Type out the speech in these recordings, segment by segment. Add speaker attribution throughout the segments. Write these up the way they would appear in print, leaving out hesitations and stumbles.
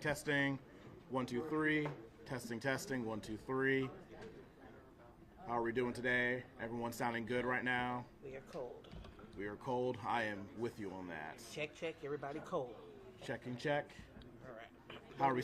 Speaker 1: testing. 1, 2, 3. Testing, testing. 1, 2, 3. How are we doing today? Everyone sounding good right now?
Speaker 2: We are cold.
Speaker 1: We are cold. I am with you on that.
Speaker 2: Check, check. Everybody cold.
Speaker 1: Checking, check.
Speaker 2: All right.
Speaker 1: How are we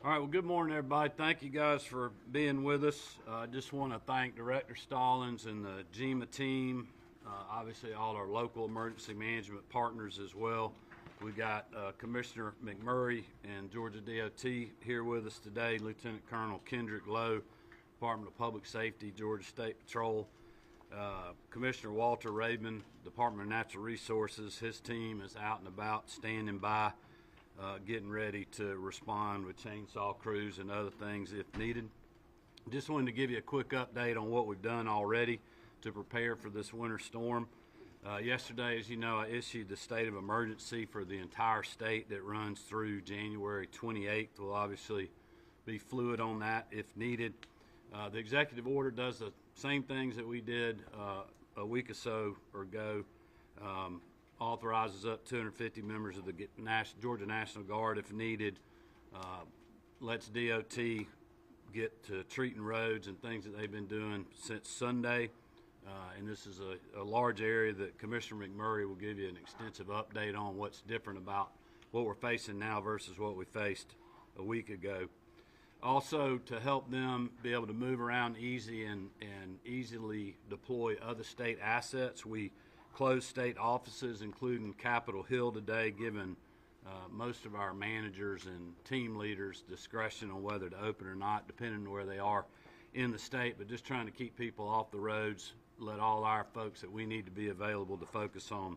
Speaker 3: All right, well, good morning, everybody. Thank you guys for being with us. I just want to thank Director Stallings and the GEMA team, obviously all our local emergency management partners as well. We got Commissioner McMurray and Georgia DOT here with us today, Lieutenant Colonel Kendrick Lowe, Department of Public Safety, Georgia State Patrol, Commissioner Walter Raven, Department of Natural Resources. His team is out and about, standing by, getting ready to respond with chainsaw crews and other things if needed. Just wanted to give you a quick update on what we've done already to prepare for this winter storm. Yesterday, as you know, I issued the state of emergency for the entire state that runs through January 28th. We'll obviously be fluid on that if needed. The executive order does the same things that we did a week or so ago. Authorizes up 250 members of the Georgia National Guard if needed. Lets DOT get to treating roads and things that they've been doing since Sunday. And this is a large area that Commissioner McMurray will give you an extensive update on what's different about what we're facing now versus what we faced a week ago. Also, to help them be able to move around easy and easily deploy other state assets, we closed state offices, including Capitol Hill today, giving most of our managers and team leaders discretion on whether to open or not, depending on where they are in the state, but just trying to keep people off the roads, let all our folks that we need to be available to focus on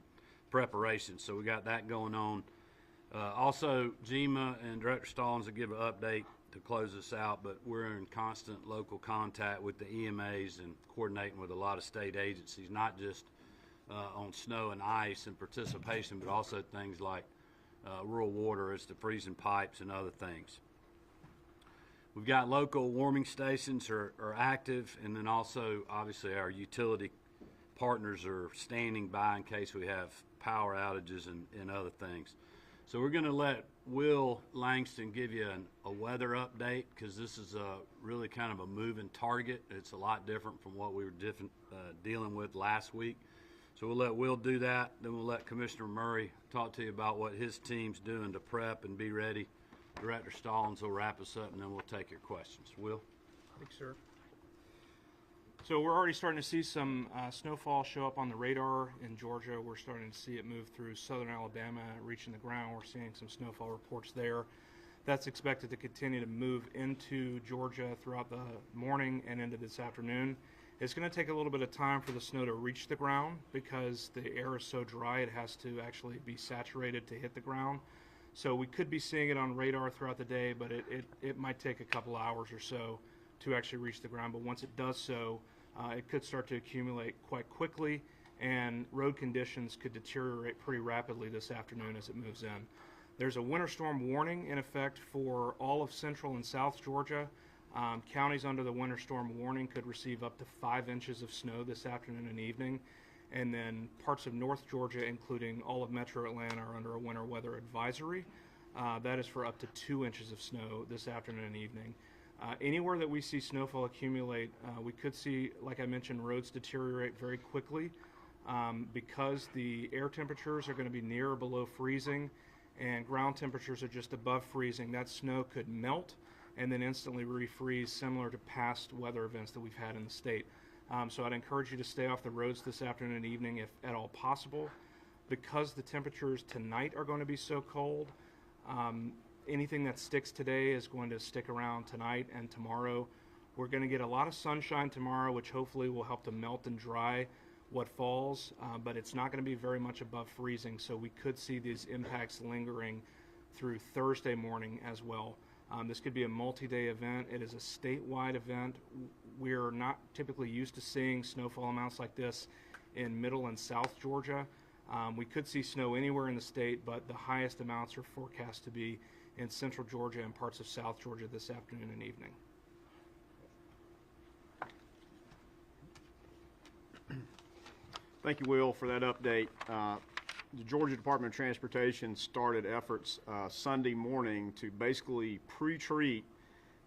Speaker 3: preparation. So we got that going on. Also, GEMA and Director Stallings will give an update to close us out, but we're in constant local contact with the EMAs and coordinating with a lot of state agencies, not just on snow and ice and participation, but also things like rural water as to freezing pipes and other things. We've got local warming stations are active, and then also obviously our utility partners are standing by in case we have power outages and other things. So we're going to let Will Langston give you a weather update, because this is really kind of a moving target. It's a lot different from what we were dealing with last week. So we'll let Will do that. Then we'll let Commissioner Murray talk to you about what his team's doing to prep and be ready. Director Stallings will wrap us up, and then we'll take your questions. Will?
Speaker 4: Thanks, sir. So we're already starting to see some snowfall show up on the radar in Georgia. We're starting to see it move through southern Alabama, reaching the ground. We're seeing some snowfall reports there. That's expected to continue to move into Georgia throughout the morning and into this afternoon. It's going to take a little bit of time for the snow to reach the ground because the air is so dry it has to actually be saturated to hit the ground. So we could be seeing it on radar throughout the day, but it might take a couple hours or so to actually reach the ground. But once it does so, it could start to accumulate quite quickly, and road conditions could deteriorate pretty rapidly this afternoon as it moves in. There's a winter storm warning in effect for all of central and south Georgia. Counties under the winter storm warning could receive up to 5 inches of snow this afternoon and evening. And then parts of North Georgia, including all of Metro Atlanta, are under a winter weather advisory. That is for up to 2 inches of snow this afternoon and evening. Anywhere that we see snowfall accumulate, we could see, like I mentioned, roads deteriorate very quickly because the air temperatures are going to be near or below freezing and ground temperatures are just above freezing. That snow could melt and then instantly refreeze, similar to past weather events that we've had in the state. So I'd encourage you to stay off the roads this afternoon and evening if at all possible. Because the temperatures tonight are going to be so cold, anything that sticks today is going to stick around tonight and tomorrow. We're going to get a lot of sunshine tomorrow, which hopefully will help to melt and dry what falls, but it's not going to be very much above freezing, so we could see these impacts lingering through Thursday morning as well. This could be a multi-day event. It is a statewide event. We're not typically used to seeing snowfall amounts like this in middle and south Georgia. We could see snow anywhere in the state, but the highest amounts are forecast to be in central Georgia and parts of south Georgia this afternoon and evening.
Speaker 5: Thank you, Will, for that update. The Georgia Department of Transportation started efforts Sunday morning to basically pre-treat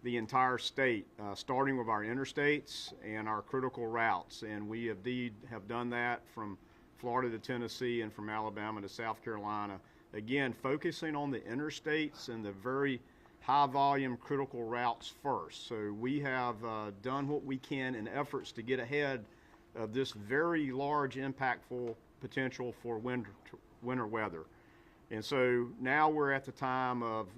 Speaker 5: the entire state, starting with our interstates and our critical routes. And we indeed have done that from Florida to Tennessee and from Alabama to South Carolina. Again, focusing on the interstates and the very high volume critical routes first. So we have done what we can in efforts to get ahead of this very large impactful potential for winter weather. And so now we're at the time of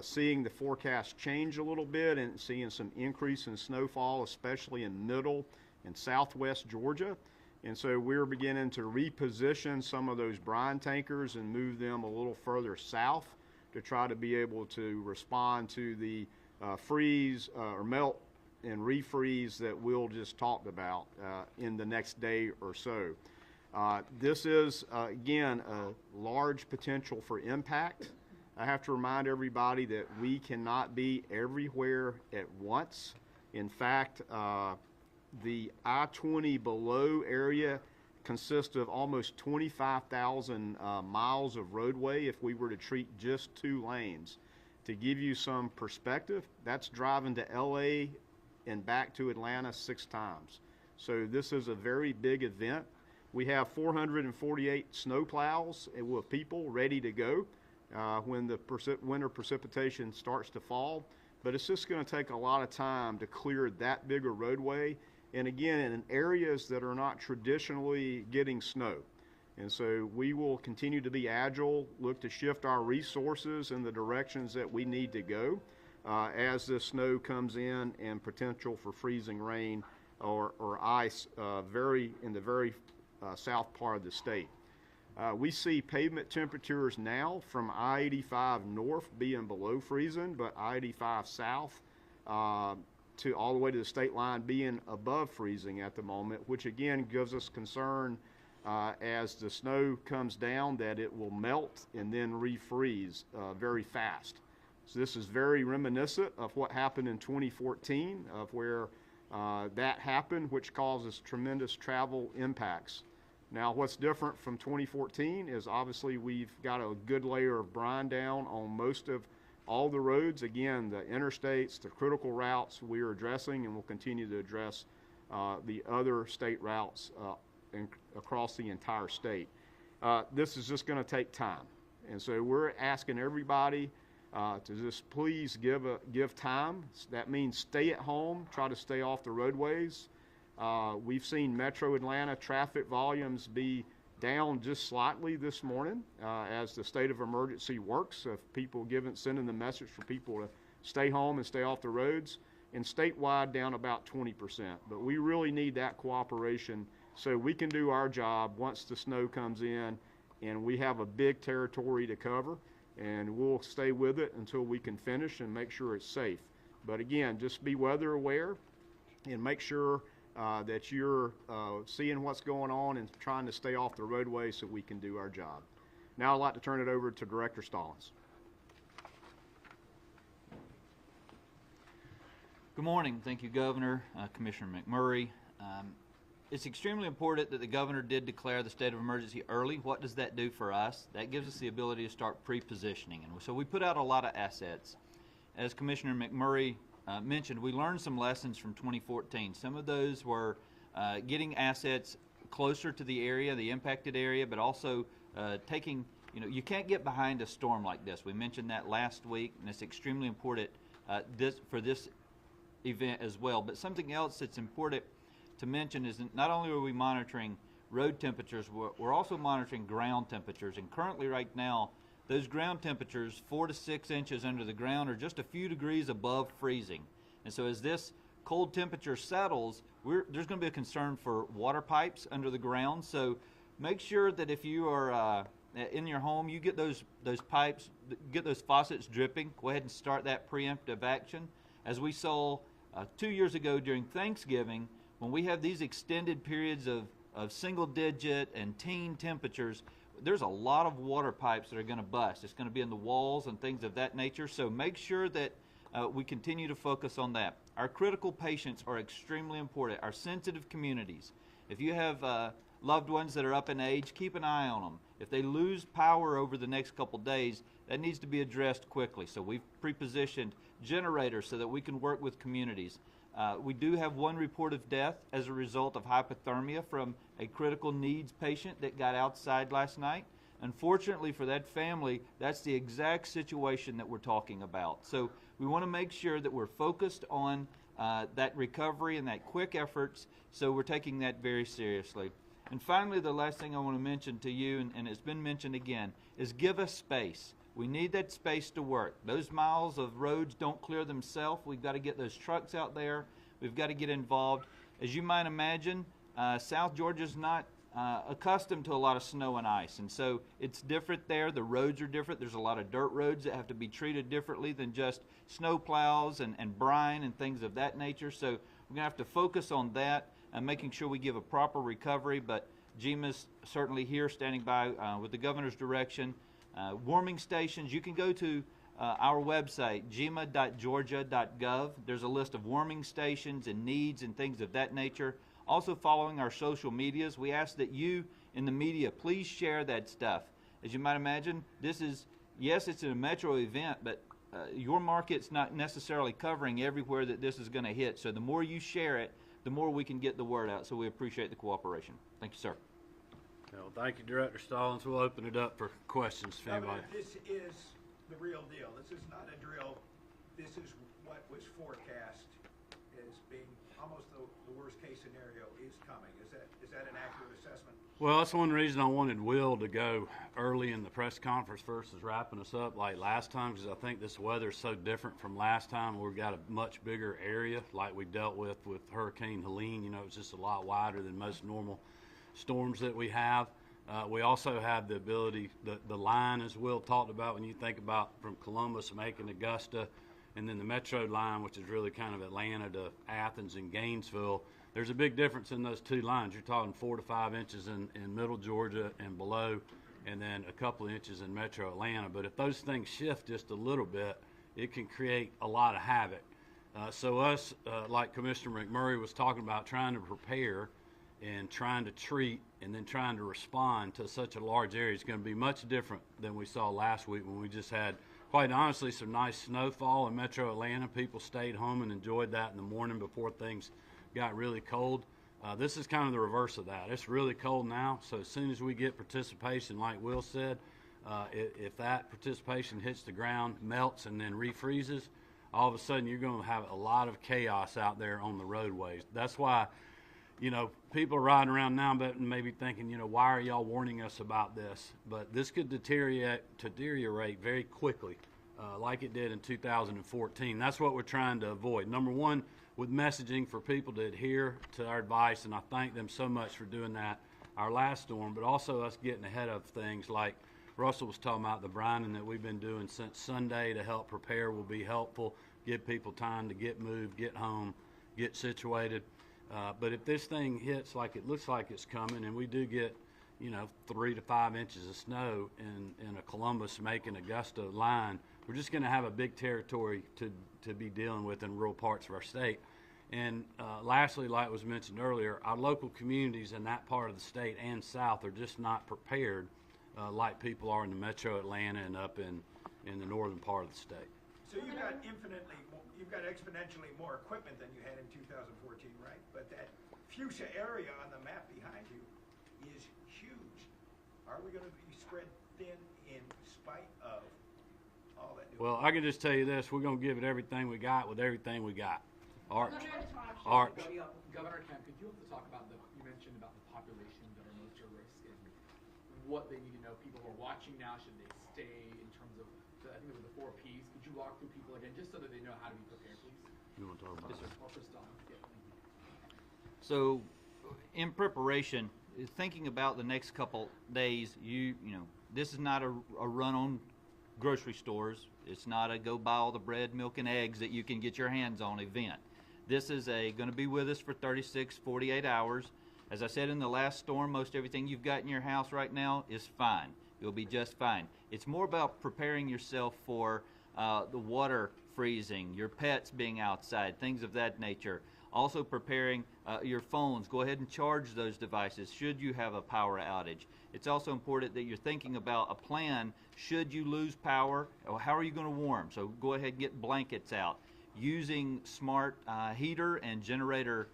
Speaker 5: seeing the forecast change a little bit and seeing some increase in snowfall, especially in middle and southwest Georgia. And so we're beginning to reposition some of those brine tankers and move them a little further south to try to be able to respond to the freeze or melt and refreeze that Will just talked about in the next day or so. This is, again, a large potential for impact. I have to remind everybody that we cannot be everywhere at once. In fact, the I-20 below area consists of almost 25,000 miles of roadway if we were to treat just 2 lanes. To give you some perspective, that's driving to LA and back to Atlanta 6 times. So this is a very big event. We have 448 snow plows with people ready to go when the winter precipitation starts to fall. But it's just going to take a lot of time to clear that big a roadway. And again, in areas that are not traditionally getting snow. And so we will continue to be agile, look to shift our resources in the directions that we need to go as the snow comes in and potential for freezing rain or ice in the very south part of the state. We see pavement temperatures now from I-85 north being below freezing, but I-85 south to all the way to the state line being above freezing at the moment, which again gives us concern as the snow comes down that it will melt and then refreeze very fast. So this is very reminiscent of what happened in 2014, of where that happened, which causes tremendous travel impacts. Now, what's different from 2014 is obviously we've got a good layer of brine down on most of all the roads. Again, the interstates, the critical routes we are addressing, and we'll continue to address the other state routes across the entire state. This is just going to take time. And so we're asking everybody to just please give time. That means stay at home, try to stay off the roadways. We've seen Metro Atlanta traffic volumes be down just slightly this morning as the state of emergency works, of people sending the message for people to stay home and stay off the roads, and statewide down about 20%. But we really need that cooperation so we can do our job once the snow comes in, and we have a big territory to cover, and we'll stay with it until we can finish and make sure it's safe. But again, just be weather aware and make sure that you're seeing what's going on and trying to stay off the roadway so we can do our job. Now I'd like to turn it over to Director Stallings.
Speaker 6: Good morning. Thank you, Governor, Commissioner McMurray. It's extremely important that the Governor did declare the state of emergency early. What does that do for us? That gives us the ability to start pre-positioning. And so we put out a lot of assets. As Commissioner McMurray mentioned, we learned some lessons from 2014. Some of those were getting assets closer to the area, the impacted area, but also taking, you can't get behind a storm like this. We mentioned that last week, and it's extremely important for this event as well. But something else that's important to mention is that not only are we monitoring road temperatures, we're also monitoring ground temperatures. And currently right now, those ground temperatures, 4 to 6 inches under the ground, are just a few degrees above freezing. And so as this cold temperature settles, there's going to be a concern for water pipes under the ground. So make sure that if you are in your home, you get those pipes, get those faucets dripping. Go ahead and start that preemptive action. As we saw 2 years ago during Thanksgiving, when we have these extended periods of single-digit and teen temperatures, there's a lot of water pipes that are going to bust. It's going to be in the walls and things of that nature. So make sure that we continue to focus on that. Our critical patients are extremely important. Our sensitive communities. If you have loved ones that are up in age, keep an eye on them. If they lose power over the next couple days, that needs to be addressed quickly. So we've pre-positioned generators so that we can work with communities. We do have one report of death as a result of hypothermia from a critical needs patient that got outside last night. Unfortunately for that family, that's the exact situation that we're talking about. So we want to make sure that we're focused on that recovery and that quick efforts, so we're taking that very seriously. And finally, the last thing I want to mention to you, and it's been mentioned again, is give us space. We need that space to work. Those miles of roads don't clear themselves. We've got to get those trucks out there. We've got to get involved. As you might imagine, South Georgia's not accustomed to a lot of snow and ice, and so it's different there. The roads are different. There's a lot of dirt roads that have to be treated differently than just snow plows and brine and things of that nature. So we're going to have to focus on that and making sure we give a proper recovery, but GEMA's certainly here standing by with the governor's direction. Warming stations, you can go to our website, gema.georgia.gov. There's a list of warming stations and needs and things of that nature. Also following our social medias, we ask that you in the media please share that stuff. As you might imagine, this is, yes, it's a metro event, but your market's not necessarily covering everywhere that this is going to hit. So the more you share it, the more we can get the word out. So we appreciate the cooperation. Thank you, sir.
Speaker 3: Well, thank you, Director Stallings. We'll open it up for questions if anybody.
Speaker 7: This is the real deal. This is not a drill. This is what was forecast as being almost the worst case scenario is coming. Is that an accurate assessment?
Speaker 3: Well, that's one reason I wanted Will to go early in the press conference versus wrapping us up like last time, because I think this weather is so different from last time. We've got a much bigger area like we dealt with Hurricane Helene. You know, it's just a lot wider than most normal storms that we have. We also have the ability, the line, as Will talked about, when you think about from Columbus, Macon, Augusta, and then the Metro line, which is really kind of Atlanta to Athens and Gainesville. There's a big difference in those two lines. You're talking 4 to 5 inches in middle Georgia and below, and then a couple of inches in Metro Atlanta. But if those things shift just a little bit, it can create a lot of havoc. So us, like Commissioner McMurray was talking about, trying to prepare and trying to treat and then trying to respond to such a large area is going to be much different than we saw last week when we just had, quite honestly, some nice snowfall in Metro Atlanta. People stayed home and enjoyed that in the morning before things got really cold. This is kind of the reverse of that. It's really cold now, so as soon as we get participation, like Will said, if that participation hits the ground, melts, and then refreezes, all of a sudden you're going to have a lot of chaos out there on the roadways. That's why, you know, people are riding around now but maybe thinking, you know, why are y'all warning us about this? But this could deteriorate very quickly, like it did in 2014. That's what we're trying to avoid. Number one, with messaging for people to adhere to our advice, and I thank them so much for doing that our last storm, but also us getting ahead of things like Russell was talking about. The brining that we've been doing since Sunday to help prepare will be helpful, give people time to get moved, get home, get situated. But if this thing hits like it looks like it's coming, and we do get, you know, 3 to 5 inches of snow in a Columbus, Macon, Augusta line, we're just going to have a big territory to be dealing with in rural parts of our state. And lastly, like was mentioned earlier, our local communities in that part of the state and south are just not prepared like people are in the metro Atlanta and up in the northern part of the state.
Speaker 7: So you've got exponentially more equipment than you had in 2014, right? But that fuchsia area on the map behind you is huge. Are we going to be spread thin in spite of all that new?
Speaker 3: Well, I can just tell you this: we're going to give it everything we got with everything we got. Arch.
Speaker 8: Governor Kemp, could you also talk about you mentioned about the population that are most at risk and what they need to know? People who are watching now, should they stay in terms of, I think it was the 4 Ps. Could you walk through people again, just so that they know how to be prepared, please?
Speaker 3: You want to talk about this?
Speaker 8: Or for Stallings, yeah, thank you.
Speaker 6: So, in preparation, thinking about the next couple days, you know, this is not a run on grocery stores. It's not a go buy all the bread, milk, and eggs that you can get your hands on event. This is going to be with us for 36, 48 hours. As I said in the last storm, most everything you've got in your house right now is fine. You'll be just fine. It's more about preparing yourself for the water freezing, your pets being outside, things of that nature. Also preparing your phones. Go ahead and charge those devices should you have a power outage. It's also important that you're thinking about a plan should you lose power. How are you going to warm? So go ahead and get blankets out. Using smart heater and generator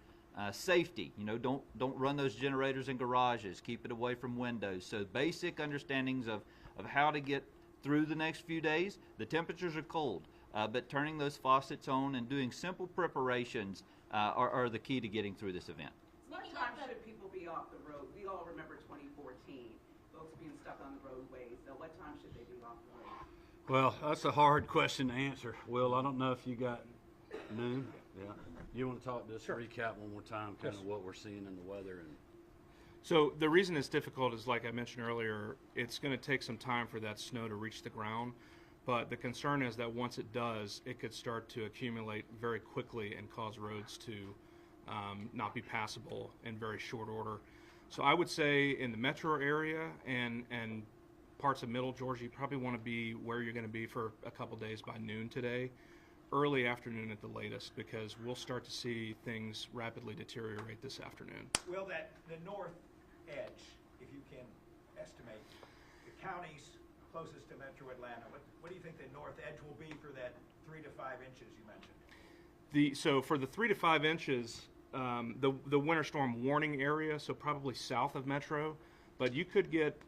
Speaker 6: Safety, don't run those generators in garages. Keep it away from windows. So basic understandings of how to get through the next few days. The temperatures are cold, but turning those faucets on and doing simple preparations are the key to getting through this event.
Speaker 9: What time should people be off the road? We all remember 2014, folks being stuck on the roadways. So what time should they be off the road?
Speaker 3: Well, that's a hard question to answer. Will, I don't know if you got noon. Yeah. You want to talk, just recap one more time, kind of what we're seeing in the weather and.
Speaker 4: So the reason it's difficult is, like I mentioned earlier, it's going to take some time for that snow to reach the ground. But the concern is that once it does, it could start to accumulate very quickly and cause roads to not be passable in very short order. So I would say in the metro area and parts of middle Georgia, you probably want to be where you're going to be for a couple days by noon today, early afternoon at the latest, because we'll start to see things rapidly deteriorate this afternoon.
Speaker 7: Will the north edge, if you can estimate, the counties closest to Metro Atlanta, what do you think the north edge will be for that 3 to 5 inches you mentioned?
Speaker 4: So for the 3 to 5 inches, the winter storm warning area, so probably south of Metro, but you could get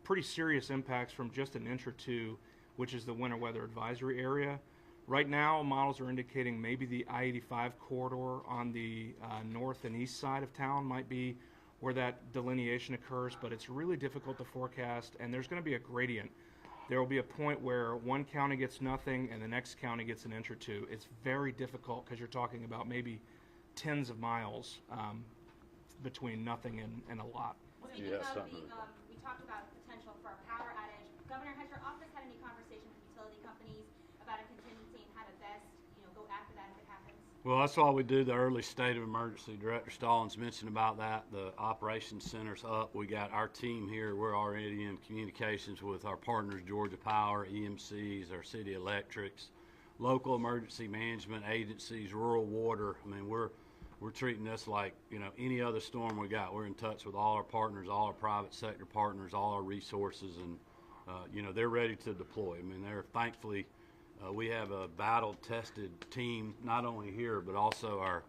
Speaker 4: pretty serious impacts from just an inch or two, which is the winter weather advisory area. Right now, models are indicating maybe the I-85 corridor on the north and east side of town might be where that delineation occurs, but it's really difficult to forecast, and there's going to be a gradient. There will be a point where one county gets nothing and the next county gets an inch or two. It's very difficult because you're talking about maybe tens of miles between nothing and a lot.
Speaker 10: Speaking of we talked about potential for a power outage. Governor, has your office had any conversation with utility companies about a contingency and how to best, go after that if it happens?
Speaker 3: Well, that's why we do the early state of emergency. Director Stallings mentioned about that. The operations center's up. We got our team here. We're already in communications with our partners, Georgia Power, EMCs, our city electrics, local emergency management agencies, rural water. I mean, we're treating this like, any other storm we got. We're in touch with all our partners, all our private sector partners, all our resources, and, they're ready to deploy. I mean, they're thankfully, we have a battle-tested team, not only here, but also our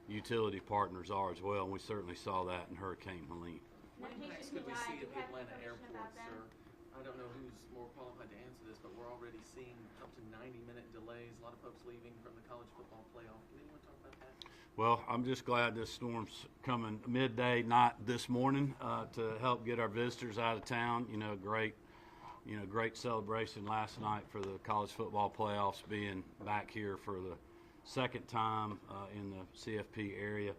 Speaker 3: utility partners are as well, and we certainly saw that in Hurricane Helene.
Speaker 10: When
Speaker 8: next could we see at the Atlanta airport, sir? I don't know who's more qualified to answer this, but we're already seeing up to 90-minute delays. A lot of folks leaving from the college football playoff. Can anyone talk about that?
Speaker 3: Well, I'm just glad this storm's coming midday, not this morning, to help get our visitors out of town. Great celebration last night for the college football playoffs, being back here for the second time in the CFP area.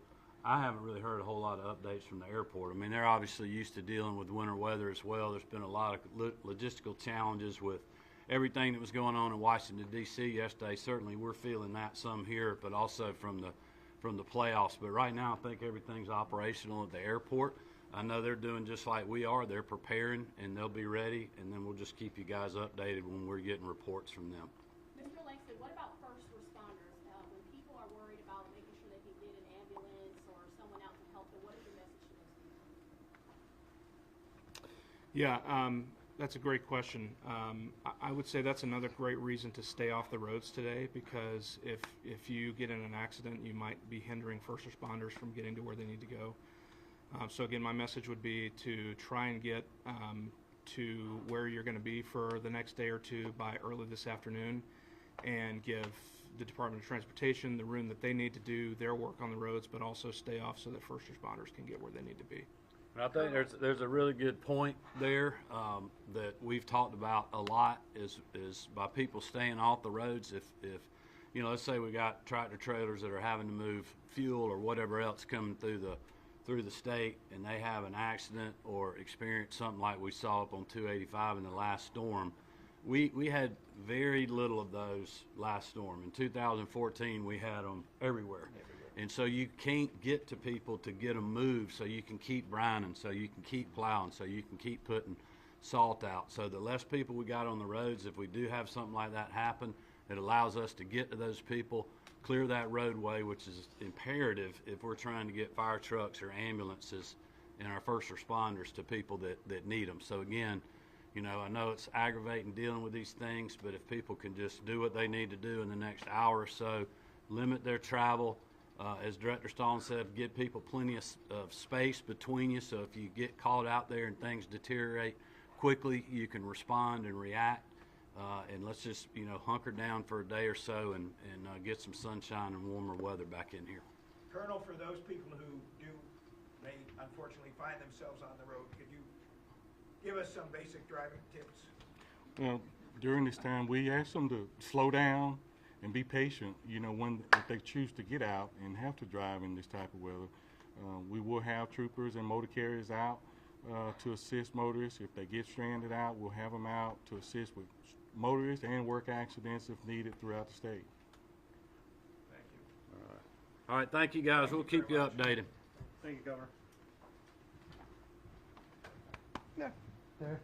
Speaker 3: I haven't really heard a whole lot of updates from the airport. I mean, they're obviously used to dealing with winter weather as well. There's been a lot of logistical challenges with everything that was going on in Washington, D.C. yesterday. Certainly we're feeling that some here, but also from the playoffs. But right now I think everything's operational at the airport. I know they're doing just like we are. They're preparing, and they'll be ready, and then we'll just keep you guys updated when we're getting reports from them.
Speaker 10: Mr. Langston, what about first responders? When people are worried about making sure they can get an ambulance or someone out to help them, what is your message to those people?
Speaker 4: Yeah, that's a great question. I would say that's another great reason to stay off the roads today, because if you get in an accident, you might be hindering first responders from getting to where they need to go. So again, my message would be to try and get to where you're going to be for the next day or two by early this afternoon, and give the Department of Transportation the room that they need to do their work on the roads, but also stay off so that first responders can get where they need to be.
Speaker 3: I think there's a really good point there that we've talked about a lot is by people staying off the roads. If let's say we got tractor trailers that are having to move fuel or whatever else coming through the state, and they have an accident or experience something like we saw up on 285 in the last storm. We had very little of those last storm. In 2014, we had them everywhere. And so you can't get to people to get them moved, so you can keep brining, so you can keep plowing, so you can keep putting salt out. So the less people we got on the roads, if we do have something like that happen, it allows us to get to those people, clear that roadway, which is imperative if we're trying to get fire trucks or ambulances and our first responders to people that need them. So again, I know it's aggravating dealing with these things, but if people can just do what they need to do in the next hour or so, limit their travel, As Director Stallings said, give people plenty of space between you, so if you get caught out there and things deteriorate quickly, you can respond and react. And let's just, hunker down for a day or so and get some sunshine and warmer weather back in here.
Speaker 7: Colonel, for those people who may unfortunately find themselves on the road, could you give us some basic driving tips?
Speaker 11: Well, during this time, we ask them to slow down and be patient. If they choose to get out and have to drive in this type of weather, we will have troopers and motor carriers out to assist motorists. If they get stranded out, we'll have them out to assist with motorists and work accidents if needed throughout the state.
Speaker 7: Thank you.
Speaker 3: All right, thank you guys. We'll keep you updated.
Speaker 5: Thank you, Governor.
Speaker 2: There.